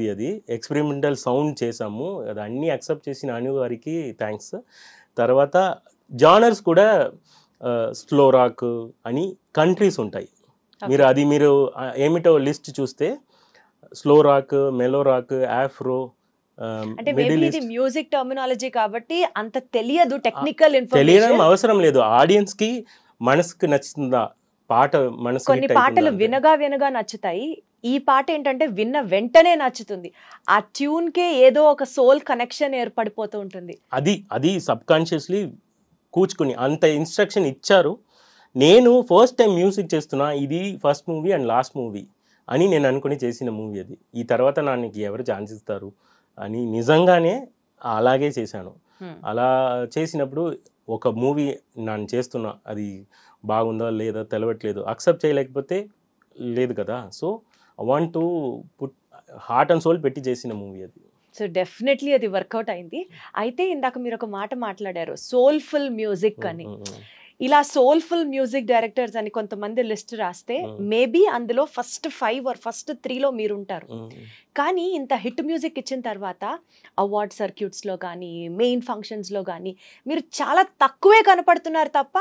Movie అది. Experimental sound చేసాము. అది అన్నీ యాక్సెప్ట్ చేసిన అను గారికి థ్యాంక్స్. తర్వాత జానర్స్ కూడా స్లో రాక్ అని కంట్రీస్ ఉంటాయి. మీరు ఏమిటో లిస్ట్ చూస్తే slow rock, mellow rock, Afro, అంటే మేబీ ఇది మ్యూజిక్ టర్మినాలజీ కాబట్టి అంత తెలియదు, టెక్నికల్ ఇన్ఫర్మేషన్ తెలియడం అవసరం లేదు. ఆడియన్స్ కి మనసుకి నచ్చుతుందా పాట, మనసు కొన్ని పాటలు వినగా నచ్చుతాయి. ఈ పాట ఏంటంటే విన్న వెంటనే నచ్చుతుంది. ఆ ట్యూన్ కే ఏదో ఒక సోల్ కనెక్షన్ ఏర్పడిపోతూ ఉంటుంది. అది సబ్ కాన్షియస్లీ కూర్చుకుని అంత ఇన్స్ట్రక్షన్ ఇచ్చారు. నేను ఫస్ట్ టైం మ్యూజిక్ చేస్తున్నా, ఇది first movie and last movie అని నేను అనుకుని చేసిన మూవీ అది. ఈ తర్వాత నాకు ఎవరు ఛాన్స్ ఇస్తారు అని నిజంగానే అలాగే చేశాను. అలా చేసినప్పుడు ఒక మూవీ నేను చేస్తున్నా, అది బాగుందా లేదా తెలవట్లేదు, అక్సెప్ట్ చేయలేకపోతే లేదు కదా. So I want to put heart and soul పెట్టి చేసిన మూవీ అది. సో డెఫినెట్లీ అది వర్కౌట్ అయింది. అయితే ఇందాక మీరు ఒక మాట మాట్లాడారు, సోల్ఫుల్ మ్యూజిక్ అని. ఇలా సోల్ఫుల్ మ్యూజిక్ డైరెక్టర్స్ అని కొంతమంది లిస్ట్ రాస్తే మేబీ అందులో ఫస్ట్ 5 or ఫస్ట్ 3లో మీరు ఉంటారు. కానీ ఇంత హిట్ మ్యూజిక్ ఇచ్చిన తర్వాత అవార్డ్ సర్క్యూట్స్లో కానీ మెయిన్ ఫంక్షన్స్లో కానీ మీరు చాలా తక్కువే కనపడుతున్నారు తప్ప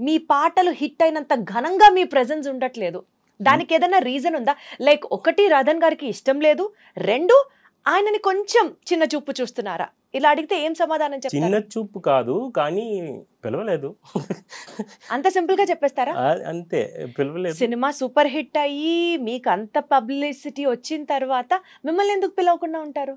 మీ పాటలు హిట్ అయినంత ఘనంగా మీ ప్రెజెన్స్ ఉండట్లేదు. దానికి ఏదైనా రీజన్ ఉందా? లైక్ 1 రాధన్ గారికి ఇష్టం లేదు, 2 ఆయనని కొంచెం చిన్న చూపు చూస్తున్నారా? ఇలా అడిగితే ఏం సమాధానం చెప్తారు? చిన్న చూపు కాదు, కానీ పిలవలేదు. అంత సింపుల్ గా చెప్పేస్తారా? అంతే, పిలవలేదు. సినిమా సూపర్ హిట్ అయ్యి మీకు అంత పబ్లిసిటీ వచ్చిన తర్వాత మిమ్మల్ని ఎందుకు పిలవకుండా ఉంటారు?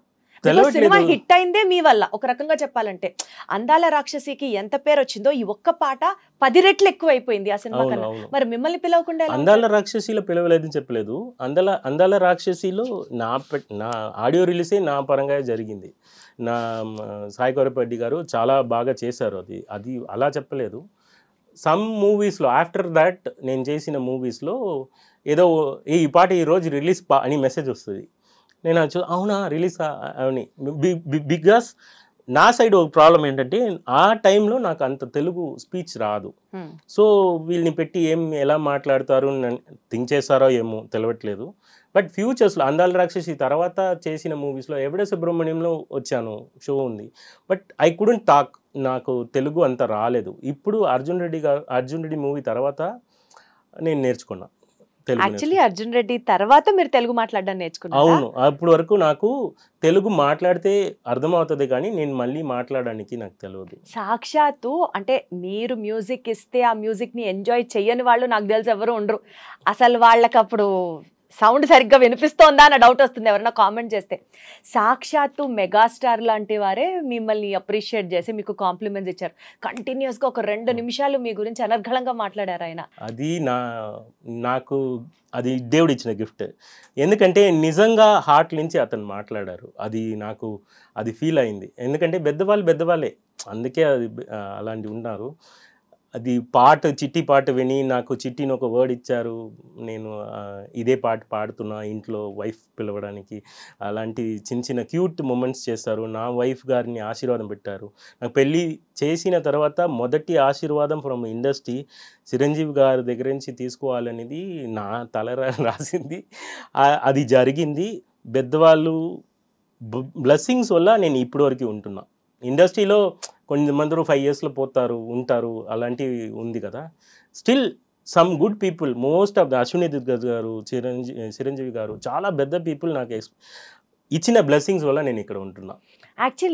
సినిమా హిట్ అయిందే మీ వల్ల. ఒక రకంగా చెప్పాలంటే అందాల రాక్షసికి ఎంత పేరు వచ్చిందో ఈ ఒక్క పాట 10 రెట్లు ఎక్కువ అయిపోయింది ఆ సినిమా కన్నా. మరి మిమ్మల్ని పిలవకుండా అందాల రాక్షసిలో పిలవలేదని చెప్పలేదు. అందాల రాక్షసిలో నా ఆడియో రిలీజే నా పరంగా జరిగింది. నా సాయి కొరపరెడ్డి గారు చాలా బాగా చేశారు. అది అలా చెప్పలేదు. సమ్ మూవీస్లో ఆఫ్టర్ దాట్ నేను చేసిన మూవీస్లో ఏదో ఈ పాట ఈరోజు రిలీజ్ అని మెసేజ్ వస్తుంది. నేను అవునా రిలీజ్ అని. బికాస్ నా సైడ్ ఒక ప్రాబ్లం ఏంటంటే ఆ టైంలో నాకు అంత తెలుగు స్పీచ్ రాదు. సో వీళ్ళని పెట్టి ఎలా మాట్లాడతారు థింక్ చేస్తారో ఏమో తెలియట్లేదు. బట్ ఫ్యూచర్స్లో అందాల రాక్షసి తర్వాత చేసిన మూవీస్లో ఎవడే సుబ్రహ్మణ్యంలో వచ్చాను, షో ఉంది. బట్ ఐ కుడెంట్ టాక్, నాకు తెలుగు అంత రాలేదు. ఇప్పుడు అర్జున్ రెడ్డి మూవీ తర్వాత నేను నేర్చుకున్నా. యాక్చువల్లీ అర్జున్ రెడ్డి తర్వాత మీరు తెలుగు మాట్లాడడం నేర్చుకున్నారు? అవును, అప్పటి వరకు నాకు తెలుగు మాట్లాడితే అర్థమవుతుంది, కానీ నేను మళ్ళీ మాట్లాడడానికి నాకు తెలియదు. సాక్షాత్తు అంటే మీరు మ్యూజిక్ ఇస్తే ఆ మ్యూజిక్ ని ఎంజాయ్ చెయ్యని వాళ్ళు నాకు తెలిసి ఎవరు ఉండరు. అసలు వాళ్ళకి అప్పుడు సౌండ్ సరిగ్గా వినిపిస్తోందా అన్న డౌట్ వస్తుంది ఎవరైనా కామెంట్ చేస్తే. సాక్షాత్తు మెగాస్టార్ లాంటి వారే మిమ్మల్ని అప్రిషియేట్ చేసి మీకు కాంప్లిమెంట్స్ ఇచ్చారు. కంటిన్యూస్గా ఒక 2 నిమిషాలు మీ గురించి అనర్గళంగా మాట్లాడారు ఆయన. అది నాకు అది దేవుడు ఇచ్చిన గిఫ్ట్. ఎందుకంటే నిజంగా హార్ట్ నుంచి అతను మాట్లాడారు. నాకు అది ఫీల్ అయింది. ఎందుకంటే పెద్దవాళ్ళే, అందుకే అది అలాంటి ఉన్నారు. అది చిట్టి పాట విని నాకు చిట్టిని ఒక వర్డ్ ఇచ్చారు. నేను ఇదే పాట పాడుతున్నా ఇంట్లో వైఫ్ పిలవడానికి. అలాంటి చిన్న క్యూట్ మూమెంట్స్ చేస్తారు. నా వైఫ్ గారిని ఆశీర్వాదం పెట్టారు. నాకు పెళ్ళి చేసిన తర్వాత మొదటి ఆశీర్వాదం ఫ్రమ్ ఇండస్ట్రీ చిరంజీవి గారి దగ్గర నుంచి తీసుకోవాలనేది నా తల రాసింది. అది జరిగింది. పెద్దవాళ్ళు బ్లెస్సింగ్స్ వల్ల నేను ఇప్పటివరకు ఉంటున్నా. ఇండస్ట్రీలో కొంతమంది 5 yearsలో ఉంటారు, అలాంటివి ఉంది కదా. Still some good people, most of the Ashwini దుర్గజ్ గారు, చిరంజీవి గారు, చాలా పెద్ద పీపుల్ నాకు ఇచ్చిన బ్లెస్సింగ్స్ వల్ల నేను ఇక్కడ ఉంటున్నా. యాక్చువల్లీ